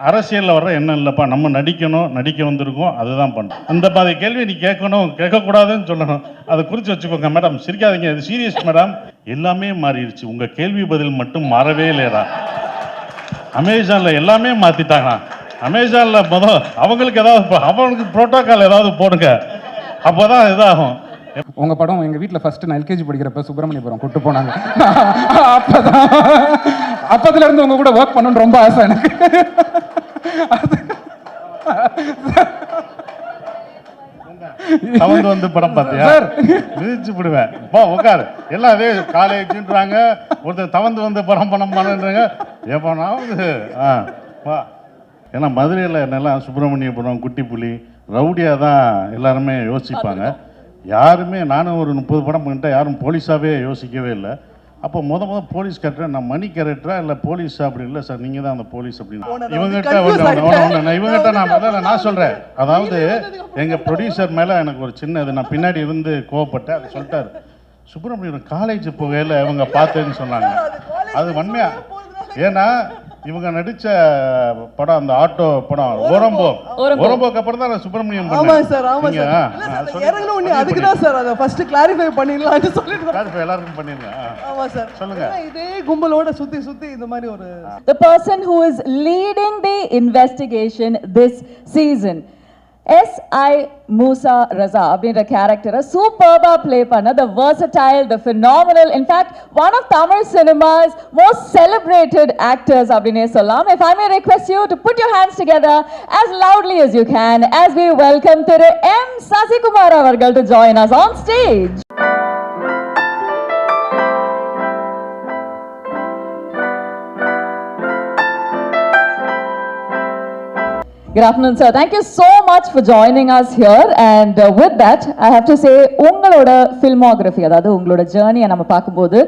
அரசியலில் வர்ற எண்ணம் இல்லைப்பா, நம்ம நடிக்கணும், நடிக்க வந்திருக்கோம், அதுதான் பண்ணுறோம். அந்த மாதிரி கேள்வி நீ கேட்கணும், கேட்கக்கூடாதுன்னு சொல்லணும். அதை குறித்து வச்சுக்கோங்க. மேடம் சிரிக்காதீங்க, இது சீரியஸ் மேடம். எல்லாமே மாறிடுச்சு, உங்கள் கேள்வி பதில் மட்டும் மாறவே இல்லைடா. அமேசானில் எல்லாமே மாற்றிட்டாங்க. அமேசானில் அவங்களுக்கு ஏதாவது அவங்களுக்கு ப்ரோட்டோக்கால் ஏதாவது போடுங்க, அப்போ தான் இதாகும். உங்கள் படம் எங்கள் வீட்டில் ஃபஸ்ட்டு நான் எல்கேஜி படிக்கிறப்ப சுப்பிரமணியபுரம் கூட்டு போனாங்க. அப்போதுலேருந்து உங்கள் கூட ஒர்க் பண்ணணும்னு ரொம்ப ஆசை எனக்கு. தவந்து வந்து படம் பார்த்தியா? மிதிச்சு விடுவேன். உட்காரு. எல்லாம் அதே காலேஜ்ன்றாங்க, ஒருத்தர் தவந்து வந்து படம் பண்ணுறாங்க. எப்போனாவது வா. ஏன்னா மதுரையில் என்னெல்லாம் சுப்பிரமணியபுரம், குட்டிப்புலி, ரவுடியாக தான் எல்லாருமே யோசிப்பாங்க. யாருமே, நானும் ஒரு 30 படம் பண்ணிட்டேன், யாரும் போலீஸாகவே யோசிக்கவே இல்லை. அப்போ முத போலீஸ் கேரக்டர் நான் மணி கேரக்டரா இல்லை போலீஸா? அப்படி இல்லை சார், நீங்கள் தான் அந்த போலீஸ் அப்படின்னு இவங்ககிட்ட நான் சொல்கிறேன். அதாவது எங்கள் ப்ரொடியூசர் மேலே எனக்கு ஒரு சின்ன இது, நான் பின்னாடி இருந்து கோவப்பட்டேன். அதை சொல்லிட்டாரு, சுப்பிரமணியம் காலேஜ் போகையில் இவங்க பார்த்தேன்னு சொன்னாங்க. அது உண்மையா? ஏன்னா இவங்க நடிச்ச படம், அந்த ஆட்டோ படம் ஓரம்போக்கு அப்புறம் தான் நான் சுப்பிரமணியம் பண்ணேன். அதுக்கு தான் சார் அதை ஃபர்ஸ்ட் கிளாரிஃபை பண்ணிடலாம்னு சொல்லிட்டு எல்லாருக்கும் பண்ணிருக்கேன். ஆமா சார், சொல்லுங்க. இதே கும்பலோட சுத்தி இந்த மாதிரி ஒரு the person who is leading the investigation this season, S.I. Musa Raza அப்படின்ற கேரக்டரை சூப்பர்பா ப்ளே பண்ண the versatile, the phenomenal, in fact one of Tamil cinema's most celebrated actors அப்படினே சொல்லலாம். If I may request you to put your hands together as loudly as you can as we welcome Thiru M. Sasikumar அவர்கள் to join us on stage. Good afternoon, sir. Thank you so much for joining us here. And with that, I have to say, உங்களோட filmography, அதாவது உங்களோட ஜேர்னியை நம்ம பார்க்கும்போது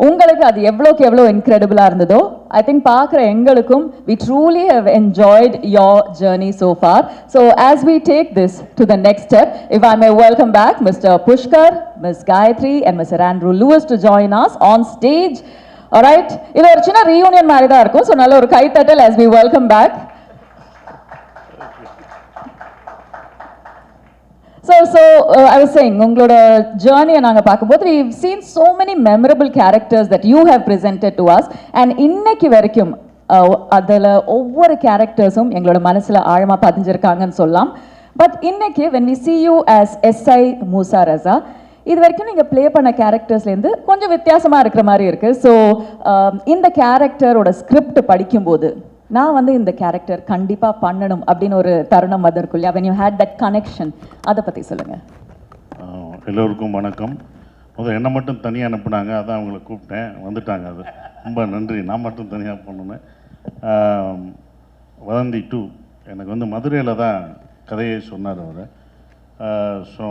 உங்களுக்கு அது எவ்வளோ இன்க்ரெடிபிளாக இருந்ததோ, I think பார்க்குற எங்களுக்கும் we truly have enjoyed your journey so far. So as we take this to the next step, if I may welcome back Mr. Pushkar, Ms. Gayatri and Mr. Andrew Lewis to join us on stage. Alright, இது ஒரு சின்ன reunion மாதிரி தான் இருக்கும். So நல்ல ஒரு கைத்தட்டல் as we welcome back. So I was saying, உங்களோட ஜேர்னியை நாங்கள் பார்க்கும்போது we've seen so many memorable characters that you have presented to us, and இன்னைக்கு வரைக்கும் அதில் ஒவ்வொரு கேரக்டர்ஸும் எங்களோட மனசில் ஆழமாக பதிஞ்சிருக்காங்கன்னு சொல்லலாம். பட் இன்னைக்கு when we see you as S.I. Musa Raza, இது வரைக்கும் நீங்கள் ப்ளே பண்ண கேரக்டர்ஸ்லேருந்து கொஞ்சம் வித்தியாசமாக இருக்கிற மாதிரி இருக்குது. ஸோ இந்த கேரக்டரோட ஸ்கிரிப்ட் படிக்கும்போது நான் வந்து இந்த கேரக்டர் கண்டிப்பாக பண்ணணும் அப்படின்னு ஒரு தருணம் வந்து இருக்கும் இல்லையா? when you had that connection, அதை பற்றி சொல்லுங்கள். எல்லோருக்கும் வணக்கம். என்னை மட்டும் தனியாக அனுப்புனாங்க, அதான் அவங்கள கூப்பிட்டேன், வந்துட்டாங்க. அது ரொம்ப நன்றி. நான் மட்டும் தனியாக பண்ணேன். வதந்தி 2 எனக்கு வந்து மதுரையில் தான் கதையை சொன்னார் அவர். ஸோ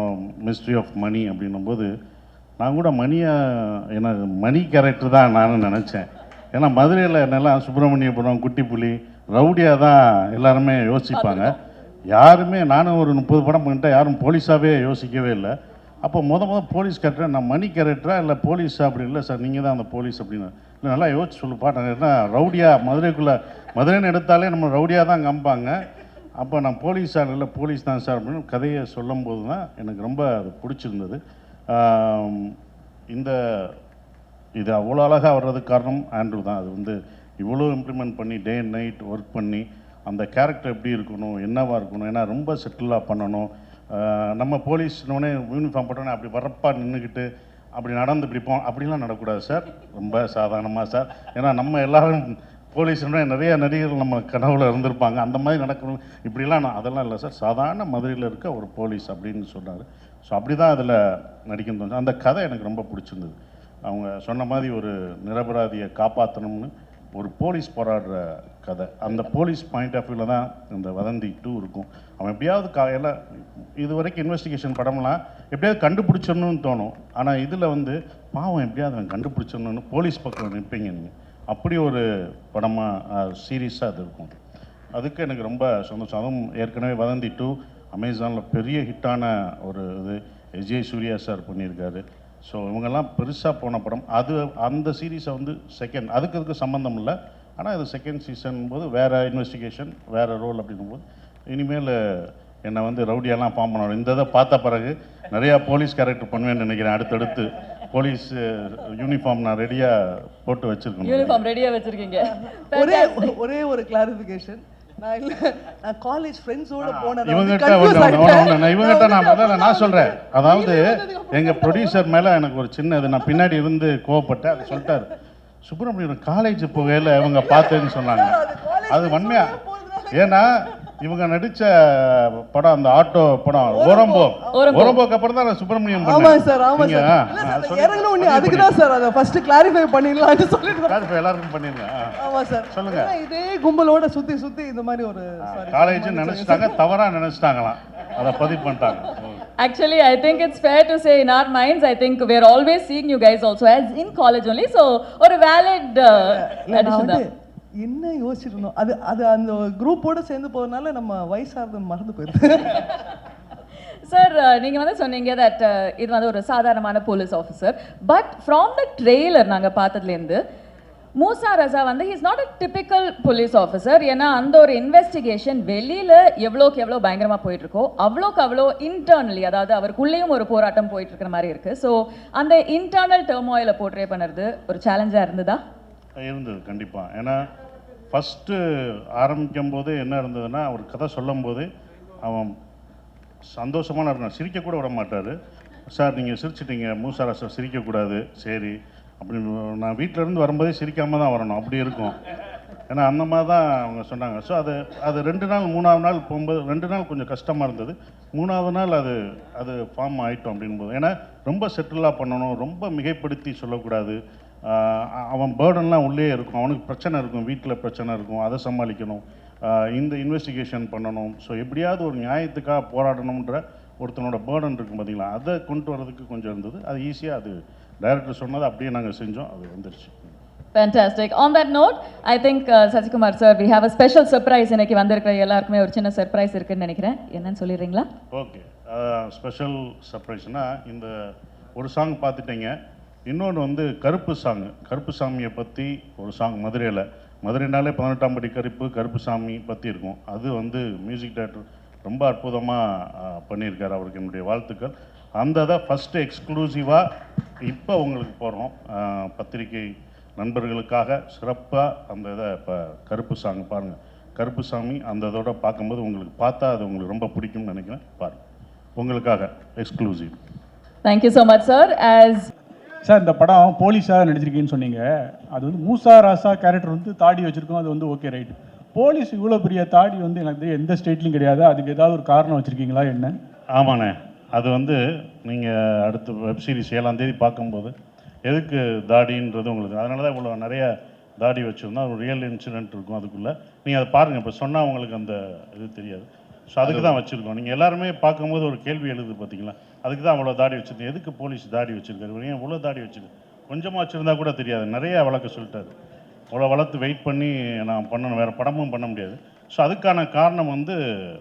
மிஸ்ட்ரி ஆஃப் மணி அப்படின்னும்போது நான் கூட எனக்கு மணி கேரக்டர் தான் நான் நினச்சேன். ஏன்னா மதுரையில் என்னெல்லாம் சுப்பிரமணியபுரம், குட்டிப்புலி, ரவுடியாக தான் எல்லாருமே யோசிப்பாங்க. யாருமே, நானும் ஒரு 30 படம் பண்ணிட்டேன், யாரும் போலீஸாகவே யோசிக்கவே இல்லை. அப்போ முத போலீஸ் கேரக்டர் நான் மணி கேரக்டரா இல்லை போலீஸா? அப்படி இல்லை சார், நீங்கள் தான் அந்த போலீஸ் அப்படின்னு. இல்லை நல்லா யோசிச்சு சொல்லுப்பா, நான் என்ன ரவுடியாக மதுரைன்னு எடுத்தாலே நம்ம ரவுடியாக தான் காமிப்பாங்க. அப்போ நான் போலீஸா? இல்லை போலீஸ் தான் சார் அப்படின்னு கதையை சொல்லும்போது தான் எனக்கு ரொம்ப அது பிடிச்சிருந்தது. இது அவ்வளோ அழகாக வர்றதுக்கு காரணம் ஆண்ட்ரூ தான். அது வந்து இவ்வளோ இம்ப்ளிமெண்ட் பண்ணி டே அண்ட் நைட் ஒர்க் பண்ணி அந்த கேரக்டர் எப்படி இருக்கணும், என்னவாக இருக்கணும், ஏன்னா ரொம்ப செட்டிலாக பண்ணணும். நம்ம போலீஸ்னோடனே யூனிஃபார்ம் போட்டோன்னே அப்படி வரப்பா நின்றுக்கிட்டு அப்படி நடந்து பிடிப்போம், அப்படிலாம் நடக்கூடாது சார். ரொம்ப சாதாரணமாக சார். ஏன்னா நம்ம எல்லோரும் போலீஸ்னோடனே நிறைய நடிகர்கள் நம்ம கனவுல இருந்திருப்பாங்க, அந்த மாதிரி நடக்கணும். இப்படிலாம் அதெல்லாம் இல்லை சார், சாதாரண மதுரையில் இருக்க ஒரு போலீஸ் அப்படின்னு சொன்னார். ஸோ அப்படி தான் அதில் நடிக்கணும் தோணுச்சு. அந்த கதை எனக்கு ரொம்ப பிடிச்சிருந்தது. அவங்க சொன்ன மாதிரி ஒரு நிரபராதியை காப்பாற்றணும்னு ஒரு போலீஸ் போராடுற கதை. அந்த போலீஸ் பாயிண்ட் ஆஃப் வியூவில் தான் இந்த வதந்தி 2 இருக்கும். அவன் எப்படியாவது எல்லாம் இது வரைக்கும் இன்வெஸ்டிகேஷன் படம்லாம் எப்படியாவது கண்டுபிடிச்சிடணும்னு தோணும். ஆனால் இதில் வந்து பாவம் எப்படியாவது அவன் கண்டுபிடிச்சிடணும்னு போலீஸ் பக்கம் நிற்பீங்க நீங்கள். அப்படி ஒரு படமாக சீரியஸாக அது இருக்கும். அதுக்கு எனக்கு ரொம்ப சந்தோஷம். அதுவும் ஏற்கனவே வதந்தி 2 அமேசானில் பெரிய ஹிட்டான ஒரு இது விஜய் சூர்யா சார் பண்ணியிருக்காரு. ஸோ இவங்கெல்லாம் பெருசாக போன படம் அது. அந்த சீரீஸை வந்து செகண்ட் அதுக்கு சம்மந்தம் இல்லை. ஆனால் இது செகண்ட் சீசன் போது வேறு இன்வெஸ்டிகேஷன் வேறு ரோல் அப்படிங்கும்போது இனிமேல் என்னை வந்து ரவுடியெல்லாம் ஃபார்ம் பண்ணணும். இந்த இதை பார்த்த பிறகு நிறையா போலீஸ் கேரக்டர் பண்ணுவேன்னு நினைக்கிறேன். அடுத்தடுத்து போலீஸ் யூனிஃபார்ம் நான் ரெடியாக போட்டு வச்சுருக்கேன். யூனிஃபார்ம் ரெடியாக வச்சுருக்கீங்க. ஒரே ஒரு கிளாரிஃபிகேஷன். நான் காலேஜ் ஃப்ரெண்ட்ஸோட போனது இவங்ககிட்ட நான் முதல்ல நான் சொல்கிறேன். அதாவது எங்கள் ப்ரொடியூசர் மேலே எனக்கு ஒரு சின்ன இது நான் பின்னாடி இருந்து கோவப்பட்டேன். அதை சொல்லிட்டாரு, சுப்பிரமணியம் காலேஜ் போகையில் இவங்க பார்த்தேன்னு சொன்னாங்க. அது உண்மையா? ஏன்னா இவங்க நடித்த படம் அந்த ஆட்டோ படம் ஓரம்போக்கு அப்புறம் தான் நான் சுப்பிரமணியம் ஆமாம் சார் இறங்கணும். அதுக்கு தான் சார் அதை ஃபர்ஸ்ட் கிளாரிஃபை பண்ணிடலாம்னு சொல்லிட்டு எல்லாருக்கும் பண்ணிருக்கேன். ஆமாம் சார் சொல்லுங்க. இதே கும்பலோட சுற்றி இந்த மாதிரி ஒரு காலேஜ் நினைச்சிட்டாங்க, தவறாக நினைச்சிட்டாங்களாம், அதை பதிவு பண்ணிட்டாங்க. Actually, I think it's fair to say in our minds, I think we are always seeing you guys also as in college only. So, or a valid addition தான். என்ன யோசிச்சிருந்தோம் அது அந்த குரூப்போட சேர்ந்து போறதுனால நம்ம வயசானது மறந்து போயிடுது. சார் நீங்க வந்து சொன்னீங்க தட் இது வந்து ஒரு சாதாரணமான police officer. But from the trailer நாங்கள் பார்த்ததுலேருந்து மூசா ரசா வந்து he is not a typical police officer. ஏன்னா அந்த ஒரு இன்வெஸ்டிகேஷன் வெளியில் எவ்வளோக்கு எவ்வளோ பயங்கரமாக போயிட்டுருக்கோ அவ்வளோக்கு அவ்வளோ இன்டர்னலி, அதாவது அவருக்குள்ளேயும் ஒரு போராட்டம் போயிட்டு இருக்கிற மாதிரி இருக்குது. ஸோ அந்த இன்டர்னல் டெர்மாயிலை போர்ட்ரே பண்ணுறது ஒரு சேலஞ்சாக இருந்ததா? இருந்தது கண்டிப்பாக. ஏன்னா ஃபஸ்ட்டு ஆரம்பிக்கும் போது என்ன இருந்ததுன்னா, அவர் கதை சொல்லும் போது அவன் சந்தோஷமான இருந்தான், சிரிக்கக்கூட விட மாட்டார். சார் நீங்கள் சிரிச்சிட்டீங்க, மூசாரா சார் சிரிக்கக்கூடாது, சரி அப்படின்னு. நான் வீட்டிலேருந்து வரும்போதே சிரிக்காமல் தான் வரணும், அப்படி இருக்கும். ஏன்னா அந்த மாதிரி தான் அவங்க சொன்னாங்க. ஸோ அது 2 நாள் 3ஆவது நாள் போகும்போது 2 நாள் கொஞ்சம் கஷ்டமாக இருந்தது. 3ஆவது நாள் அது ஃபார்ம் ஆகிட்டோம் அப்படின்போது. ஏன்னா ரொம்ப செட்டிலாக பண்ணணும், ரொம்ப மிகைப்படுத்தி சொல்லக்கூடாது. அவன் பேர்டன்லாம் உள்ளே இருக்கும், அவனுக்கு பிரச்சனை இருக்கும், வீட்டில் பிரச்சனை இருக்கும், அதை சமாளிக்கணும், இந்த இன்வெஸ்டிகேஷன் பண்ணணும். ஸோ எப்படியாவது ஒரு நியாயத்துக்காக போராடணுன்ற ஒருத்தனோட பேர்டன் இருக்கும் பார்த்தீங்களா, அதை கொண்டு வரதுக்கு கொஞ்சம் இருந்தது. அது ஈஸியாக அது டைரக்டர் சொன்னதை அப்படியே நாங்கள் செஞ்சோம், அது வந்துருச்சு. Fantastic. On that note, I think Sasikumar sir, we have a special surprise. இன்னைக்கு வந்திருக்கிற எல்லாருக்குமே ஒரு சின்ன சர்ப்ரைஸ் இருக்குன்னு நினைக்கிறேன். என்னன்னு சொல்லிடுறீங்களா? ஓகே, ஸ்பெஷல் சர்ப்ரைஸ்னால் இந்த ஒரு சாங் பார்த்துட்டீங்க. இன்னொன்று வந்து கருப்பு சாமியை பற்றி ஒரு சாங் மதுரைனாலே 18ஆம் படி கருப்பு சாமி பற்றி இருக்கும். அது வந்து மியூசிக் டைரக்டர் ரொம்ப அற்புதமாக பண்ணியிருக்காரு, அவருக்கு என்னுடைய வாழ்த்துக்கள். அந்த இதை ஃபஸ்ட்டு எக்ஸ்க்ளூசிவாக இப்போ உங்களுக்கு போகிறோம், பத்திரிகை நண்பர்களுக்காக சிறப்பாக அந்த இதை இப்போ கருப்பு சாங் பாருங்கள். கருப்பு சாமி அந்த இதோட பார்க்கும்போது உங்களுக்கு பார்த்தா அது உங்களுக்கு ரொம்ப பிடிக்கும்னு நினைக்கிறேன். பாருங்கள், உங்களுக்காக exclusive. Thank you so much sir. Sir இந்த படம் போலீஸாக நடிச்சிருக்கீங்கன்னு சொன்னீங்க. அது வந்து மூசா ராசா கேரக்டர் வந்து தாடி வச்சுருக்கோம், அது வந்து ஓகே ரைட். போலீஸ் இவ்வளோ பெரிய தாடி வந்து எனக்கு எந்த ஸ்டேட்லையும் கிடையாது, அதுக்கு ஏதாவது ஒரு காரணம் வச்சுருக்கீங்களா என்ன? ஆமாண்ணே, அது வந்து நீங்கள் அடுத்த வெப்சீரிஸ் 7ஆம் தேதி பார்க்கும்போது எதுக்கு தாடின்றது உங்களுக்கு, அதனால தான் இவ்வளோ நிறைய தாடி வச்சுருந்தோம். ஒரு ரியல் இன்சிடென்ட் இருக்கும் அதுக்குள்ளே. நீங்கள் அதை பாருங்கள், இப்போ சொன்னால் உங்களுக்கு அந்த இது தெரியாது. ஸோ அதுக்கு தான் வச்சுருக்கோம். நீங்கள் எல்லாருமே பார்க்கும்போது ஒரு கேள்வி எழுது பார்த்தீங்களா, அதுக்கு தான் அவ்வளோ தாடி வச்சுருந்தேன். எதுக்கு போலீஸ் தாடி வச்சுருக்காரு, ஏன் இவ்வளோ தாடி வச்சுருக்கு, கொஞ்சமாக வச்சுருந்தா கூட தெரியாது, நிறைய வளர்க்க சொல்லிட்டாரு. அவ்வளோ வளர்த்து வெயிட் பண்ணி நான் பண்ணணும், வேறு படமும் பண்ண முடியாது. ஸோ அதுக்கான காரணம் வந்து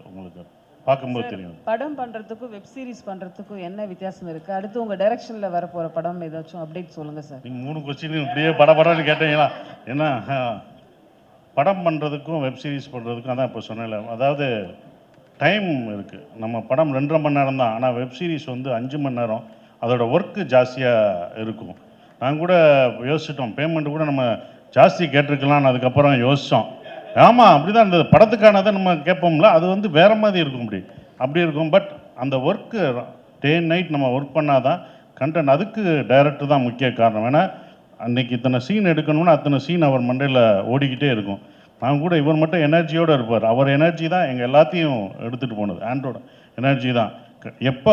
உங்களுக்கு பார்க்கும்போது தெரியும். படம் பண்ணுறதுக்கும் வெப் சீரிஸ் பண்ணுறதுக்கும் என்ன வித்தியாசம் இருக்குது? அடுத்து உங்கள் டைரக்ஷனில் வர போகிற படம் ஏதாச்சும் அப்டேட் சொல்லுங்கள் சார். நீங்கள் 3 கொஸ்டின் இப்படியே படம்னு கேட்டீங்களா? ஏன்னா படம் பண்ணுறதுக்கும் வெப் சீரிஸ் பண்ணுறதுக்கும் அதான் இப்போ சொன்னேன்ல, அதாவது டைம் இருக்குது. நம்ம படம் 2.5 மணி நேரம் தான், ஆனால் வெப் சீரிஸ் வந்து 5 மணி நேரம். அதோட ஒர்க்கு ஜாஸ்தியாக இருக்கும். நாங்கள் கூட யோசிச்சிட்டோம், பேமெண்ட் கூட நம்ம ஜாஸ்தி கேட்டிருக்கலாம்னு அதுக்கப்புறம் யோசித்தோம். ஆமாம், அப்படி தான் இருந்தது. படத்துக்கானதை நம்ம கேட்போம்ல, அது வந்து வேறு மாதிரி இருக்கும், அப்படி இருக்கும். பட் அந்த ஒர்க்கு டே அண்ட் நைட் நம்ம ஒர்க் பண்ணால் தான் கண்டென்ட். அதுக்கு டைரக்டர் தான் முக்கிய காரணம். ஏன்னா அன்றைக்கி இத்தனை சீன் எடுக்கணும்னா அத்தனை சீன் அவர் மண்டையில் ஓடிக்கிட்டே இருக்கும். நான் கூட இவர் மட்டும் எனர்ஜியோடு இருப்பார். அவர் எனர்ஜி தான் எங்கள் எல்லாத்தையும் எடுத்துகிட்டு போனது. ஆண்ட்ரோட எனர்ஜி தான். எப்போ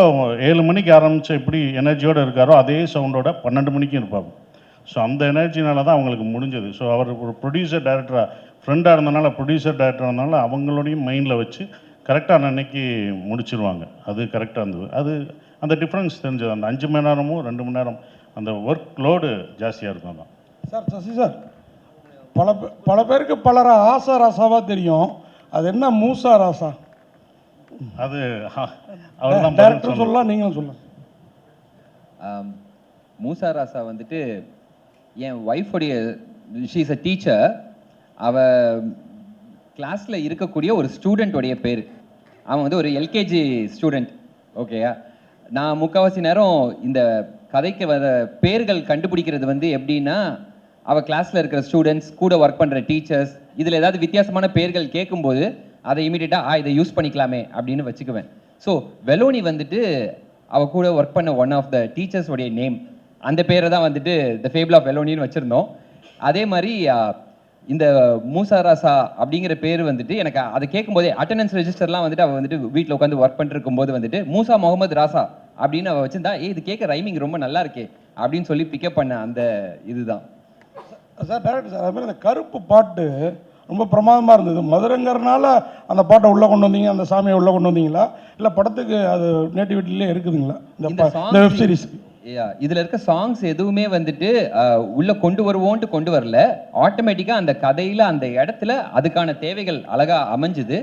7 மணிக்கு ஆரம்பித்த எப்படி எனர்ஜியோடு இருக்காரோ அதே சவுண்டோட 12 மணிக்கும் இருப்பாங்க. ஸோ அந்த எனர்ஜினால தான் அவங்களுக்கு முடிஞ்சது. ஸோ அவர் ஒரு ப்ரொடியூசர் டைரக்டராக ஃப்ரெண்டாக இருந்தனால, ப்ரொடியூசர் டைரக்டராக இருந்தனால அவங்களோடையும் மைண்டில் வச்சு கரெக்டாக அன்னைக்கு முடிச்சிருவாங்க. அது கரெக்டாக இருந்தது. அது அந்த டிஃப்ரென்ஸ் தெரிஞ்சது. அந்த 5 மணி நேரமும் 2 மணி நேரம் அந்த ஒர்க் லோடு ஜாஸ்தியாக இருக்கும். தான் சார் சசி சார், பல பேருக்கு பலர ஆசா ராசாவாக தெரியும், அது என்ன மூசா ராசா? அது அவர் தான் டைரக்டர் சொல்லலாம், நீங்களும் சொல்லலாம். மூசா ராசா வந்துட்டு என் ஒய்ஃபுடைய, ஷீ இஸ் அ டீச்சர். அவள் கிளாஸில் இருக்கக்கூடிய ஒரு ஸ்டூடெண்ட்டோடைய பேர். அவன் வந்து ஒரு எல்கேஜி ஸ்டூடெண்ட். ஓகேயா, நான் முக்கால்வாசி நேரம் இந்த கதைக்கு வர பேர்கள் கண்டுபிடிக்கிறது வந்து எப்படின்னா, அவள் கிளாஸில் இருக்கிற ஸ்டூடெண்ட்ஸ் கூட ஒர்க் பண்ணுற டீச்சர்ஸ் இதில் ஏதாவது வித்தியாசமான பேர்கள் கேட்கும்போது அதை இமீடியட்டாக இதை யூஸ் பண்ணிக்கலாமே அப்படின்னு வச்சுக்குவேன். ஸோ வெலோனி வந்துட்டு அவள் கூட ஒர்க் பண்ண ஒன் ஆஃப் த டீச்சர்ஸோடைய நேம். அந்த பேரை தான் வந்துட்டு த ஃபேபிள் ஆஃப் வெலோனின்னு வச்சுருந்தோம். அதே மாதிரி இந்த மூசா ராசா அப்படிங்கிற பேர் வந்துட்டு எனக்கு அதை கேட்கும்போதே அட்டண்டன்ஸ் ரெஜிஸ்டர்லாம் வந்துட்டு அவள் வந்துட்டு வீட்டில் உட்காந்து ஒர்க் பண்ணிருக்கும் போது வந்துட்டு மூசா முகமது ராசா அப்படின்னு அவள் வச்சிருந்தா, இது கேட்க ரைமிங் ரொம்ப நல்லா இருக்கே அப்படின்னு சொல்லி பிக்கப் பண்ண அந்த இதுதான். சார் டேரக்டர் சார், அதுமாதிரி அந்த கருப்பு பாட்டு ரொம்ப பிரமாதமாக இருந்தது. மதுரைங்கிறனால அந்த பாட்டை உள்ளே கொண்டு வந்தீங்க, அந்த சாமியை உள்ளே கொண்டு வந்தீங்களா, இல்லை படத்துக்கு அது நேட்டிவிட்டிலே இருக்குதுங்களா இந்த வெப் சீரிஸ்க்கு? இதில் இருக்க சாங்ஸ் எதுவுமே வந்துட்டு உள்ளே கொண்டு வருவோன்ட்டு கொண்டு வரல. ஆட்டோமேட்டிக்காக அந்த கதையில் அந்த இடத்துல அதுக்கான தேவைகள் அழகாக அமைஞ்சுது.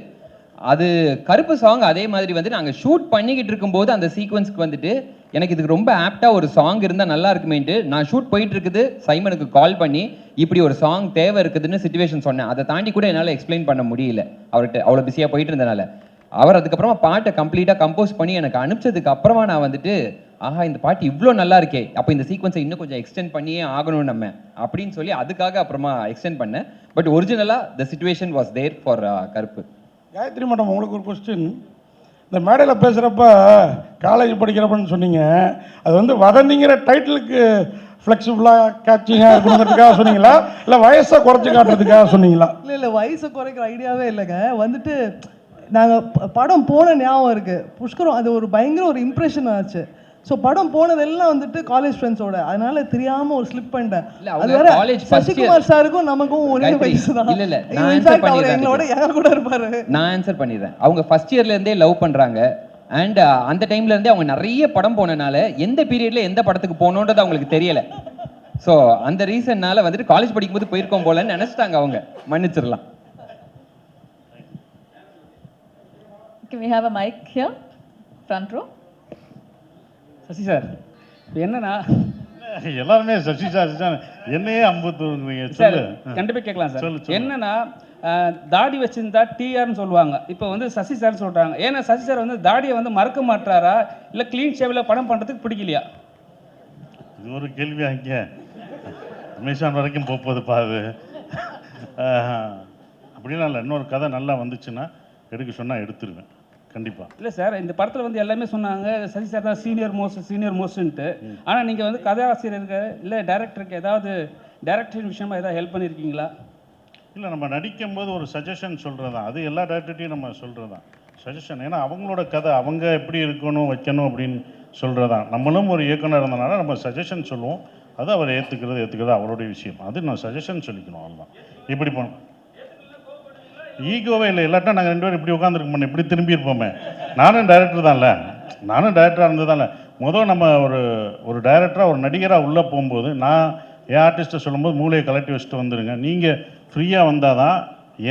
அது கருப்பு சாங் அதே மாதிரி வந்து நாங்கள் ஷூட் பண்ணிக்கிட்டு இருக்கும்போது அந்த சீக்வன்ஸ்க்கு வந்துட்டு எனக்கு இதுக்கு ரொம்ப ஆப்டாக ஒரு சாங் இருந்தால் நல்லா இருக்குமேன்ட்டு நான் ஷூட் போயிட்டு இருக்குது சைமனுக்கு கால் பண்ணி இப்படி ஒரு சாங் தேவை இருக்குதுன்னு சிச்சுவேஷன் சொன்னேன். அதை தாண்டி கூட என்னால் எக்ஸ்பிளைன் பண்ண முடியல அவர்கிட்ட, அவ்வளோ பிஸியாக போயிட்டு இருந்தனால. அவர் அதுக்கப்புறமா பாட்டை கம்ப்ளீட்டாக கம்போஸ் பண்ணி எனக்கு அனுப்பிச்சதுக்கு அப்புறமா நான் வந்துட்டு ஆஹா இந்த பாட்டு இவ்வளோ நல்லா இருக்கே, அப்போ இந்த சீக்வன்ஸை இன்னும் கொஞ்சம் எக்ஸ்டெண்ட் பண்ணியே ஆகணும் நம்ம அப்படின்னு சொல்லி அதுக்காக அப்புறமா எக்ஸ்டெண்ட் பண்ணேன். பட் ஒரிஜினலாக the situation was there for கருப்பு. காயத்ரி மேடம், உங்களுக்கு ஒரு கொஸ்டின். இந்த மேடையில் பேசுகிறப்ப காலேஜ் படிக்கிறப்பன்னு சொன்னீங்க, அது வந்து வதந்திங்கிற டைட்டிலுக்கு ஃப்ளெக்சிபிளாக கேட்சிங்காக இருக்கணுங்கிறதுக்காக சொன்னீங்களா, இல்லை வயசை குறைச்சி காட்டுறதுக்காக சொன்னீங்களா? இல்லை வயசை குறைக்கிற ஐடியாவே இல்லைங்க. வந்துட்டு நாங்கள் படம் போன ஞாபகம் இருக்குது. புஷ்கரம் அது ஒரு பயங்கர ஒரு இம்ப்ரெஷன் ஆச்சு. ஸோ படம் போனதெல்லாம் வந்துட்டு காலேஜ் ஃப்ரெண்ட்ஸோட, அதனால தெரியாமல் ஒரு ஸ்லிப் பண்ணிட்டேன். அது வேற சசிகுமார் சாருக்கும் நமக்கும் ஒரே வயசு தான். இல்லை அவர் எங்களோட யார் கூட இருப்பாரு. நான் ஆன்சர் பண்ணிடுறேன். அவங்க ஃபர்ஸ்ட் இயர்லேருந்தே லவ் பண்ணுறாங்க. அண்ட் அந்த டைம்லேருந்தே அவங்க நிறைய படம் போனனால எந்த பீரியடில் எந்த படத்துக்கு போகணுன்றது அவங்களுக்கு தெரியலை. ஸோ அந்த ரீசன்னால வந்துட்டு காலேஜ் படிக்கும்போது போயிருக்கோம் போலன்னு நினச்சிட்டாங்க அவங்க. மன்னிச்சிடலாம். We have a mic here, front row. Sasi sir, இப்போ என்னன்னா எல்லாருமே சசி சார் என்னையே அம்புத்துறீங்க. சார் கண்டிப்பாக கேட்கலாம் சார். என்னன்னா தாடி வச்சிருந்தா டிஆர்னு சொல்லுவாங்க, இப்போ வந்து சசி சார் சொல்கிறாங்க. ஏன்னா சசி சார் வந்து தாடியை வந்து மறக்க மாட்டாரா, இல்லை க்ளீன் ஷேவில் படம் பண்ணுறதுக்கு பிடிக்கலையா? இது ஒரு கேள்வி. அங்கே அமேசான் வரைக்கும் போகுதுப்பா அது. அப்படிலாம் இல்லை. இன்னொரு கதை நல்லா வந்துச்சுன்னா எடுக்க சொன்னால் எடுத்துருவேன் கண்டிப்பாா. இல்லை சார், இந்த படத்தில் வந்து எல்லாமே சொன்னாங்க சசி சார் தான் சீனியர் மோஸ்ட்ன்ட்டு. ஆனால் நீங்கள் வந்து கதாசிரியருக்கு இல்லை டைரக்டருக்கு ஏதாவது டைரக்டர் விஷயமா ஏதாவது ஹெல்ப் பண்ணியிருக்கீங்களா? இல்லை, நம்ம நடிக்கும் போது ஒரு சஜஷன் சொல்கிறது தான். அது எல்லா டேரக்டர்ட்டையும் நம்ம சொல்கிறது தான் சஜஷன். ஏன்னா அவங்களோட கதை அவங்க எப்படி இருக்கணும் வைக்கணும் அப்படின்னு சொல்கிறது தான். நம்மளும் ஒரு இயக்குனர் இருந்தனால நம்ம சஜஷன் சொல்லுவோம். அது அவர் ஏற்றுக்கிறது அவருடைய விஷயம். அது நான் சஜஷன் சொல்லிக்கணும், அவ்வளோதான். இப்படி போகணும். ஈகோவே இல்லை. இல்லாட்டா நாங்கள் 2 பேரும் இப்படி உட்காந்துருக்க இப்படி திரும்பி இருப்போமே. நானும் டைரக்டர் தான்ல, நானும் டைரக்டராக இருந்ததான்ல. முதல் நம்ம ஒரு டைரக்டராக ஒரு நடிகராக உள்ளே போகும்போது நான் என் ஆர்டிஸ்ட்டை சொல்லும்போது மூளையை கலட்டி வச்சுட்டு வந்துடுங்க. நீங்கள் ஃப்ரீயாக வந்தால் தான்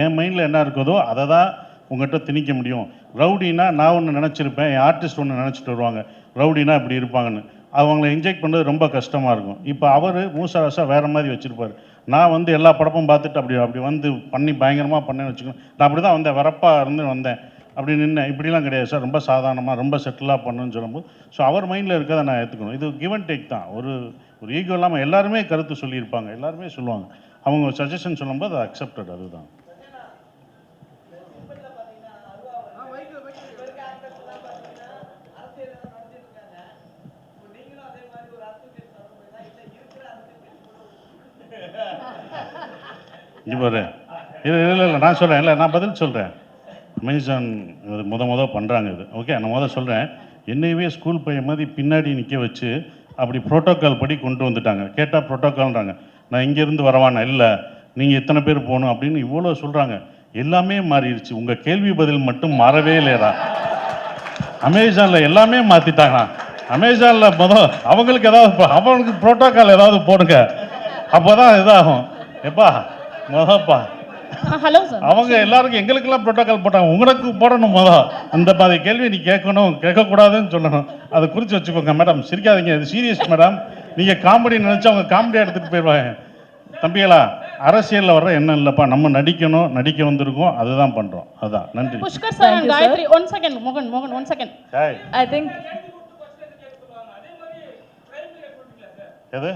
என் மைண்டில் என்ன இருக்குதோ அதை தான் உங்கள்கிட்ட திணிக்க முடியும். ரவுடினா நான் ஒன்று நினச்சிருப்பேன், என் ஆர்டிஸ்ட் ஒன்று நினச்சிட்டு வருவாங்க ரவுடினா இப்படி இருப்பாங்கன்னு. அவங்கள இன்ஜெக்ட் பண்ணுறது ரொம்ப கஷ்டமாக இருக்கும். இப்போ அவர் மூசா ராசா வேறு மாதிரி வச்சுருப்பார். நான் வந்து எல்லா படமும் பார்த்துட்டு அப்படி வந்து பண்ணி பயங்கரமாக பண்ணேன்னு வச்சுக்கோங்க. நான் அப்படி தான் வந்தேன், வரப்பாக இருந்து வந்தேன், அப்படி நின்னேன். இப்படிலாம் கிடையாது சார், ரொம்ப சாதாரணமாக ரொம்ப செட்டிலாக பண்ணுன்னு சொல்லும்போது ஸோ அவர் மைண்டில் இருக்கிறத நான் ஏற்றுக்கணும். இது கிவ் அண்ட் டேக் தான். ஒரு ஈகோ இல்லாமல் எல்லாருமே கருத்து சொல்லியிருப்பாங்க, எல்லாருமே சொல்லுவாங்க. அவங்க சஜஷன் சொல்லும்போது அது அக்செப்டட். அதுதான். இவர் இல்லை நான் சொல்கிறேன். இல்லை, நான் பதில் சொல்கிறேன். அமேசான் இது முத பண்ணுறாங்க இது. ஓகே, நான் சொல்கிறேன். என்னையவே ஸ்கூல் பையன் மாதிரி பின்னாடி நிற்க வச்சு அப்படி ப்ரோட்டோக்கால் படி கொண்டு வந்துட்டாங்க. கேட்டால் ப்ரோட்டோக்கால்ன்றாங்க. நான் இங்கேருந்து வரவானா, இல்லை நீங்கள் இத்தனை பேர் போகணும் அப்படின்னு இவ்வளோ சொல்கிறாங்க. எல்லாமே மாறிடுச்சு. உங்கள் கேள்வி பதில் மட்டும் மாறவே இல்லையடா. அமேசானில் எல்லாமே மாற்றிட்டாங்க. அமேசானில் அவங்களுக்கு ஏதாவது அவங்களுக்கு ப்ரோட்டோக்கால் ஏதாவது போடுங்க, அப்போ தான் இதாகும். எப்பா மொதப்பா ஹலோ சார், அவங்க எல்லாருக்கும் எங்களுக்கெல்லாம் ப்ரோட்டோக்கால் போட்டாங்க, உங்களுக்கு போடணும். அந்த மாதிரி கேள்வி நீ கேட்கணும், கேட்கக்கூடாதுன்னு சொல்லணும். அதை குறித்து வச்சுக்கோங்க மேடம். சிரிக்காதீங்க, இது சீரியஸ் மேடம். நீங்கள் காமெடி நினச்சா அவங்க காமெடியாக எடுத்துகிட்டு போயிடுவாங்க. தம்பிகளா, அரசியலில் வர்ற எண்ணம் இல்லைப்பா, நம்ம நடிக்கணும், நடிக்க வந்திருக்கோம், அதுதான் பண்ணுறோம். அதுதான். நன்றி. Pushkar sir Thank and you, sir. Gayatri, 1 second, Mohan, 1 second. ஏய், I think எது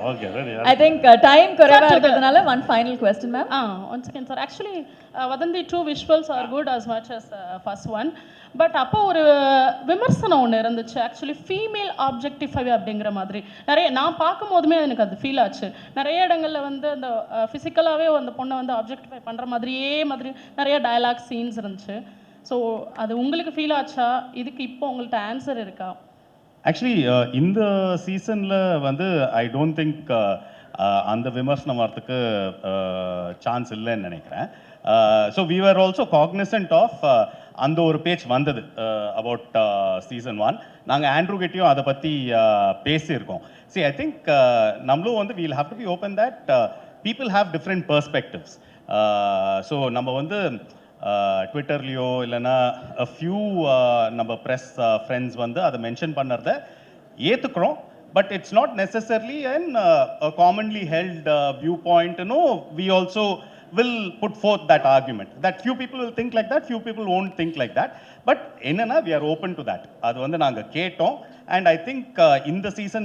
okay ready. I think time குறைவா இருக்கிறதுனால one final question, ma'am. 1 second, sir. Actually, Vadanthi 2 visuals are good as much as first one. But அப்போ ஒரு விமர்சனம் ஒன்று இருந்துச்சு, actually female objectify அப்படிங்கிற மாதிரி நிறைய நான் பார்க்கும் போதுமே எனக்கு அது ஃபீல் ஆச்சு. நிறைய இடங்களில் வந்து அந்த ஃபிசிக்கலாகவே அந்த பொண்ணை வந்து ஆப்ஜெக்டிஃபை பண்ணுற மாதிரியே நிறைய டயலாக் சீன்ஸ் இருந்துச்சு. ஸோ அது உங்களுக்கு ஃபீல் ஆச்சா? இதுக்கு இப்போ உங்கள்கிட்ட ஆன்சர் இருக்கா? ஆக்சுவலி இந்த சீசனில் வந்து ஐ டோன்ட் திங்க் அந்த விமர்சனம் வரத்துக்கு சான்ஸ் இல்லைன்னு நினைக்கிறேன். So we are also cognizant of அந்த ஒரு பேஜ் வந்தது அபவுட் சீசன் 1. நாங்கள் ஆண்ட்ரூ கிட்டையும் அதை பற்றி பேசியிருக்கோம். ஐ திங்க் நம்மளும் வந்து we'll have to be open that people have different perspectives. So நம்ம வந்து ட்விட்டர்லேயோ இல்லைன்னா ஃபியூ நம்ம ப்ரெஸ் ஃப்ரெண்ட்ஸ் வந்து அதை மென்ஷன் பண்ணுறத ஏற்றுக்கிறோம். But it's not necessarily and commonly held view பாயிண்ட்னு we also will put forth that argument that few people will think like that, few people won't think like that. But enna we are open to that. அது வந்து நாங்கள் கேட்டோம். And I think இந்த season